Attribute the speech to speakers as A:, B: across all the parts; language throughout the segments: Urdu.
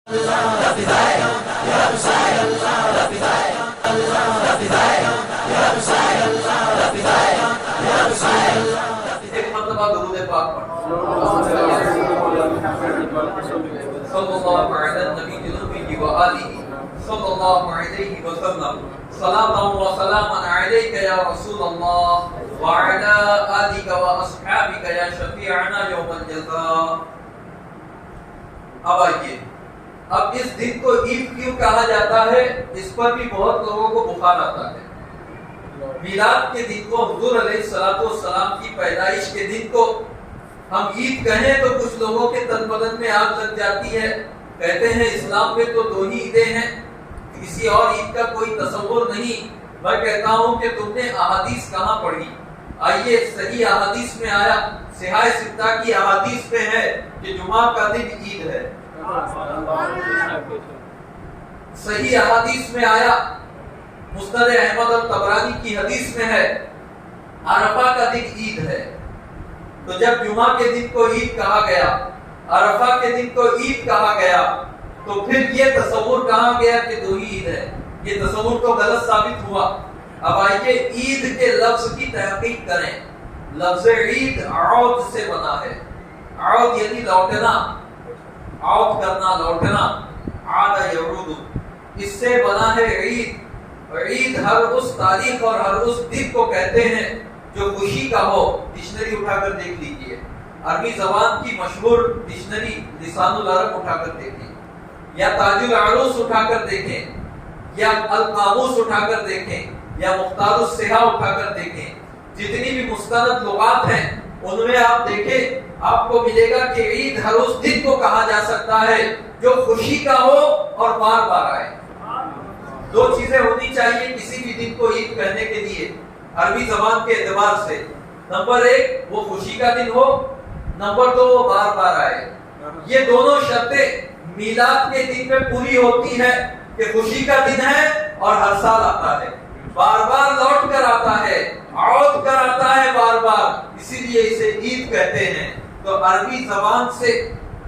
A: ایک مرتبہ درود پاک پڑھو صلی اللہ علی نبی جنوبی و آلہ صلی اللہ علیہ وسلم صلاۃ و سلام علیک یا رسول اللہ وعلی آلک و اصحابک یا شفیعنا یوم الجزاء۔ اب آئیے، اب اس دن کو عید کیوں کہا جاتا ہے؟ اس پر بھی بہت لوگوں کو بخار آتا ہے۔ میلاد کے دن کو، حضور علیہ الصلوۃ والسلام کی پیدائش کے دن کو ہم عید کہیں تو کچھ لوگوں کے تن بدن میں آگ لگ جاتی ہے، کہتے ہیں اسلام میں تو دو ہی عیدیں ہیں، کسی اور عید کا کوئی تصور نہیں۔ میں کہتا ہوں کہ تم نے احادیث کہاں پڑھی؟ آئیے، صحیح احادیث میں آیا، صحاح ستہ کی احادیث میں ہے کہ جمعہ کا دن عید ہے۔ صحیح احادیث میں آیا، مسند احمد الطبرانی کی حدیث میں ہے، عرفہ کا دن عید ہے۔ تو جب جمعہ کے دن کو عید کہا گیا، عرفہ کے دن کو عید کہا گیا، تو پھر یہ تصور کہاں گیا کہ دو ہی عید ہے؟ یہ تصور تو غلط ثابت ہوا۔ اب آئیے عید کے لفظ کی تحقیق کریں۔ لفظ عید عود سے بنا ہے، عود یعنی لوٹنا، عود کرنا، لوٹنا، عاد یعود، اس سے بنا ہے عید۔ عید ہر اس تاریخ اور ہر اس دن کو کہتے ہیں جو خوشی کا ہو۔ ڈکشنری اٹھا کر دیکھ لیجئے، عربی زبان کی مشہور ڈکشنری لسان العرب اٹھا کر دیکھیں، یا تاج العروس اٹھا کر دیکھیں، یا القاموس اٹھا کر دیکھیں، یا مختار الصحاح اٹھا کر دیکھیں، جتنی بھی مستند لغات ہیں ان میں آپ دیکھیں، آپ کو ملے گا کہ عید ہر اس دن کو کہا جا سکتا ہے جو خوشی کا ہو اور بار بار آئے۔ دو چیزیں ہونی چاہیے کسی بھی دن کو عید کہنے کے لیے عربی زبان کے اعتبار سے۔ نمبر ایک، وہ خوشی کا دن ہو، نمبر دو، وہ بار بار آئے۔ یہ دونوں شرطیں میلاد کے دن میں پوری ہوتی ہے کہ خوشی کا دن ہے اور ہر سال آتا ہے، بار بار لوٹ کر آتا ہے، عود کر آتا ہے بار بار، اسی لیے اسے عید کہتے ہیں۔ تو عربی زبان سے،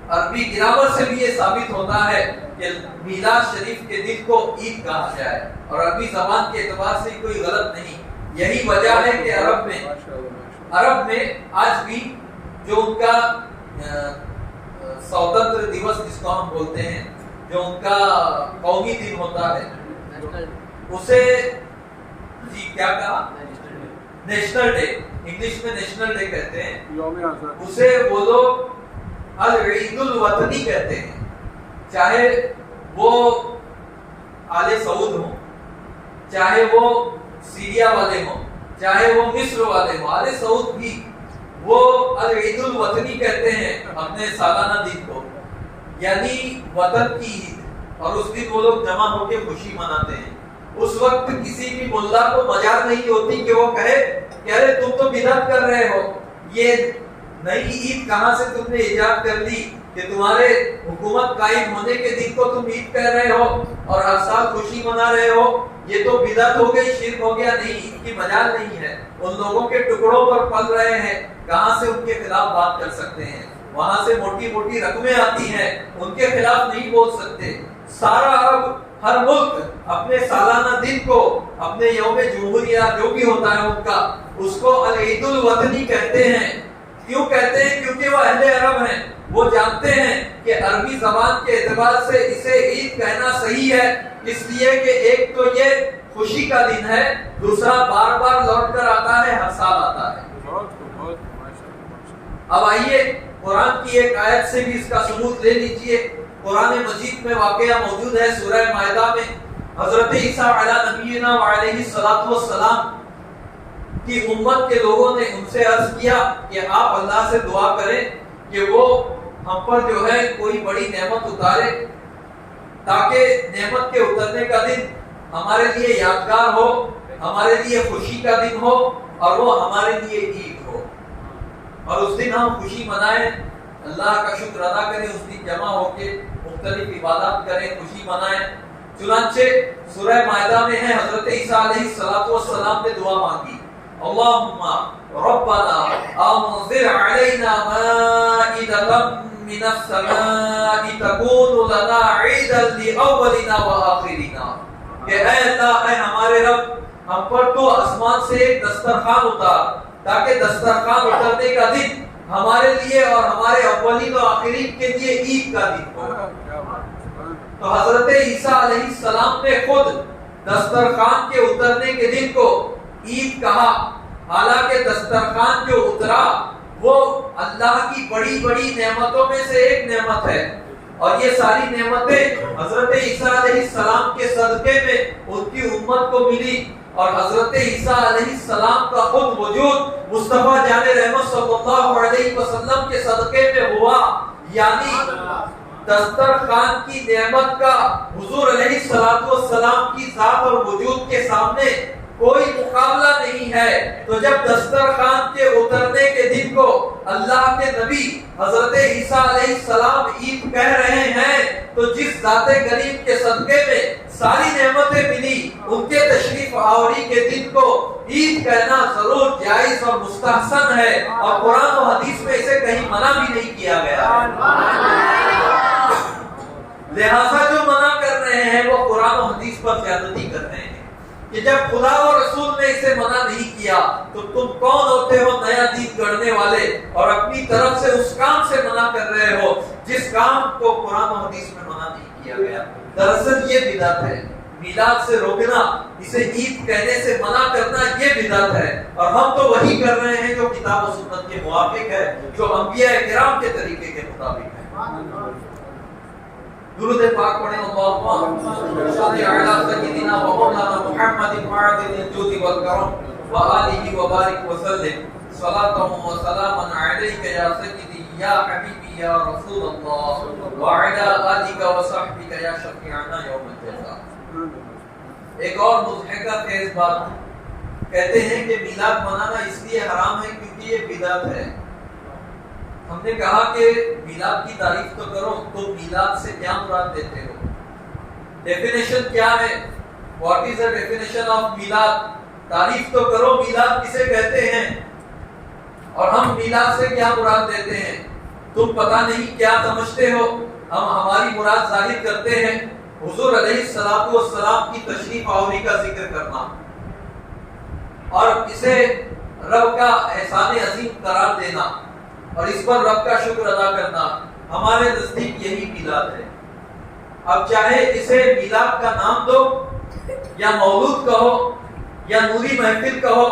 A: عربی گرامر سے بھی یہ ثابت ہوتا ہے کہ میلاد شریف کے دن کو عید کہا جائے، اور عربی زبان کے اعتبار سے کوئی غلط نہیں۔ یہی وجہ ہے کہ عرب میں آج بھی جو ان کا سوتنتر دیوس جس کو ہم بولتے ہیں، جو ان کا قومی دن ہوتا ہے، اسے جی کیا کہا؟ نیشنل ڈے، انگلش میں نیشنل ڈے کہتے ہیں، اسے وہ لوگ العید الوطنی کہتے ہیں۔ چاہے وہ آل سعود ہوں، چاہے وہ سیریا والے ہوں، چاہے وہ مصر والے ہوں، آل سعود بھی وہ العید الوطنی کہتے ہیں اپنے سالانہ دن کو، یعنی وطن کی عید۔ اور اس دن وہ لوگ جمع ہو کے خوشی مناتے ہیں۔ اس وقت کسی بھی ملا کو مجال نہیں ہوتی کہ وہ کہے کہ ارے تم تو بدعت کر رہے ہو، یہ نئی عید کہاں سے تم نے ایجاد کر لی کہ تمہارے حکومت قائم ہونے کے دن کو تم عید کہہ رہے ہو اور ہر سال خوشی منا رہے ہو، یہ تو بدعت ہو گئی، شرک ہو گیا۔ نہیں، عید کی مجال نہیں ہے۔ ان لوگوں کے ٹکڑوں پر پل رہے ہیں، کہاں سے ان کے خلاف بات کر سکتے ہیں؟ وہاں سے موٹی موٹی رقمیں آتی ہیں، ان کے خلاف نہیں بول سکتے۔ سارا عرب، ہر ملک اپنے سالانہ دن کو، اپنے یوم جمہوریہ جو بھی ہوتا ہے ان کا، اس کو العید الوطنی کہتے ہیں۔ کیوں کہتے ہیں؟ کیونکہ وہ اہل عرب ہیں، وہ جانتے ہیں کہ عربی زبان کے اعتبار سے اسے عید کہنا صحیح ہے، اس لیے کہ ایک تو یہ خوشی کا دن ہے، دوسرا بار بار لوٹ کر آتا ہے، ہر سال آتا ہے۔ اب آئیے قرآن کی ایک آیت سے بھی اس کا ثبوت لے لیجئے۔ قرآن مجید میں واقعہ موجود ہے، سورہ مائدہ میں حضرت عیسیٰ علیہ نبینا وعلیہ الصلوۃ والسلام کی امت کے لوگوں نے ان سے عرض کیا کہ آپ اللہ سے دعا کریں کہ وہ ہم پر جو ہے کوئی بڑی نعمت اتارے، تاکہ نعمت کے اترنے کا دن ہمارے لیے یادگار ہو، ہمارے لیے خوشی کا دن ہو، اور وہ ہمارے لیے عید ہو، اور اس دن ہم خوشی منائیں، اللہ کا شکر ادا کریں، اس دن جمع ہو کے مختلف عبادات کریں، خوشی منائیں۔ چنانچہ سورہ مائدہ میں ہے، حضرت عیسیٰ علیہ السلام نے دعا مانگی، اللہم ربنا انزل علینا مائدۃ من السماء تكون لنا عيدا لأولنا وآخرنا، کہ اے اللہ، اے ہمارے رب، ہم پر تو آسمان سے ایک دسترخوان اتار، تاکہ دسترخوان اترنے کا دن ہمارے لیے اور ہمارے اولین و آخرین کے لیے عید کا دن ہو۔ تو حضرت عیسیٰ علیہ السلام نے خود دسترخوان کے اترنے کے دن کو عید کہا، حالانکہ دسترخوان جو اترا وہ اللہ کی بڑی بڑی نعمتوں میں سے ایک نعمت ہے، اور یہ ساری نعمتیں حضرت عیسیٰ علیہ السلام کے صدقے میں ان کی امت کو ملی، اور حضرت عیسیٰ علیہ السلام کا خود وجود مصطفیٰ جان رحمت صلی اللہ علیہ وسلم کے صدقے میں ہوا، یعنی دسترخوان کی نعمت کا حضور علیہ السلام کی ذات اور وجود کے سامنے کوئی مقابلہ نہیں ہے۔ تو جب دسترخوان کے اترنے کے دن کو اللہ کے نبی حضرت عیسیٰ علیہ السلام عید کہہ رہے ہیں، تو جس ذات کریم کے صدقے میں ساری نعمتیں ملی، ان کے تشریف آوری کے دن کو عید کہنا ضرور جائز اور مستحسن ہے، اور قرآن و حدیث میں اسے کہیں منع بھی نہیں کیا گیا۔ لہذا جو منع کر رہے ہیں وہ قرآن و حدیث پر زیادتی کر رہے ہیں، کہ جب خدا اور رسول نے اسے منع نہیں کیا تو تم کون ہوتے ہو نیا دین گڑھنے والے، اور اپنی طرف سے اس کام سے منع کر رہے ہو جس کام کو قرآن و حدیث میں منع نہیں کیا گیا۔ دراصل یہ بدعت ہے، میلاد سے روکنا، اسے عید کہنے سے منع کرنا، یہ بدعت ہے، اور ہم تو وہی کر رہے ہیں جو کتاب و سنت کے موافق ہے، جو انبیاء کرام کے طریقے کے مطابق ہے۔ درود پاک پڑھیں، اللہم صلی علی سیدنا و مولانا محمد معدن الجود والکرم وآلہ وبارک وسلم صلاۃ و سلاما علیک یا سیدی یا حبیبی یا رسول اللہ وعلی آلک و صحبک یا شفیعنا یوم الجزاء۔ ایک اور مضحکہ خیز بات، کہتے ہیں کہ میلاد منانا اس لیے حرام ہے کیونکہ یہ بدعت ہے۔ ہم نے کہا کہ میلاد کی تعریف تو کرو، تو میلاد سے کیا مراد دیتے ہو؟ ڈیفینیشن کیا ہے؟ What is the definition of میلاد؟ تعریف تو کرو میلاد کسے کہتے ہیں، اور ہم میلاد سے کیا مراد دیتے ہیں؟ تم پتہ نہیں کیا سمجھتے ہو، ہم ہماری مراد ظاہر کرتے ہیں، حضور علیہ السلام کی تشریف آوری کا ذکر کرنا، اور اسے رب کا احسان عظیم قرار دینا، اور اس پر رب کا شکر ادا کرنا، ہمارے نزدیک یہی میلاد ہے۔ اب چاہے اسے میلاد کا نام دو، یا مولود کہو، یا نوری محفل کہو،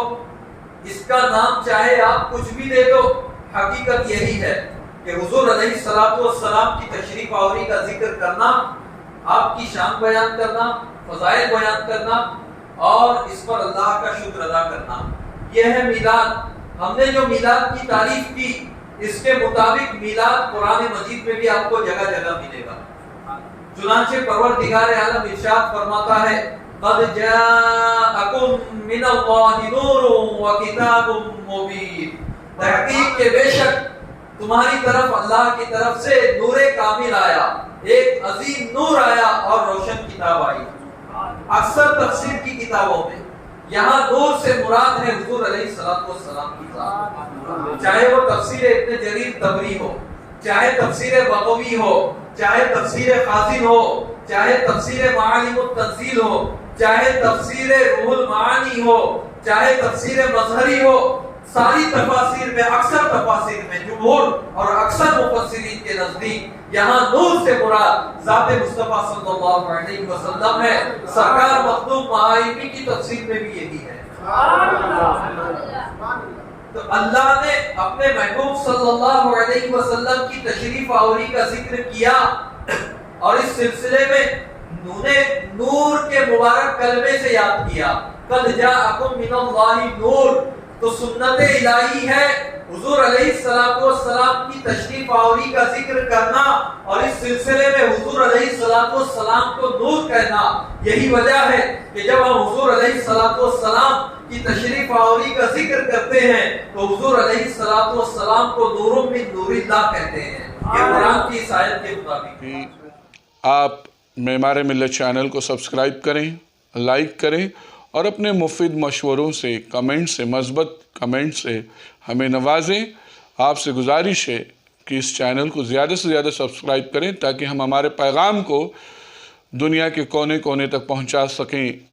A: اس کا نام چاہے آپ کچھ بھی دے دو، حقیقت یہی ہے کہ حضور علیہ السلام کی تشریف آوری کا ذکر کرنا، آپ کی شان بیان کرنا، فضائل بیان کرنا، اور اس پر اللہ کا شکر ادا کرنا، یہ ہے میلاد۔ ہم نے جو میلاد کی تعریف کی، اس کے مطابق میلاد قرآن مجید میں بھی آپ کو جگہ جگہ ملے گا۔ چنانچہ پروردگار عالم ارشاد فرماتا ہے، قد جاءکم من اللہ نور وکتاب مبین، تحقیق کہ بے شک تمہاری طرف اللہ کی طرف سے نور کامل آیا، ایک عظیم نور آیا اور روشن کتاب آئی۔ اکثر تفسیر کی کتابوں میں یہاں نور سے مراد ہے حضور علیہ السلام کی ذات، چاہے وہ تفسیر ابن جریر طبری ہو، چاہے تفسیر بغوی ہو، چاہے تفسیر خازن ہو، چاہے تفسیر معالم التنزیل ہو، چاہے تفسیر روح المعانی ہو، چاہے تفسیر مظہری ہو، ساری تفاسیر میں، اکثر تفاسیر میں، جمہور اور اکثر مفسرین کے نزدیک یہاں نور سے مراد ذات مصطفیٰ صلی اللہ علیہ وسلم ہے۔ سرکار مخدوم معایمی کی تفسیر میں بھی یہی ہے۔ تو اللہ نے اپنے محبوب صلی اللہ علیہ وسلم کی تشریف آوری کا ذکر کیا، اور اس سلسلے میں انہیں نور کے مبارک کلمے سے یاد کیا، قد جاءکم من اللہ نور۔ تو سنت الہی ہے حضور علیہ السلام کی تشریف آوری کا ذکر کرنا، اور اس سلسلے میں حضور علیہ السلام کو نور کہنا۔ یہی وجہ ہے کہ جب ہم حضور علیہ السلام کی تشریف آوری کا ذکر کرتے ہیں تو حضور علیہ السلام کو نور من نور اللہ کہتے ہیں، یہ قرآن کی اس آیت کے مطابق۔
B: آپ معمار ملت چینل کو سبسکرائب کریں، لائک کریں، اور اپنے مفید مشوروں سے، کمنٹ سے، مثبت کمنٹ سے ہمیں نوازیں۔ آپ سے گزارش ہے کہ اس چینل کو زیادہ سے زیادہ سبسکرائب کریں تاکہ ہم ہمارے پیغام کو دنیا کے کونے کونے تک پہنچا سکیں۔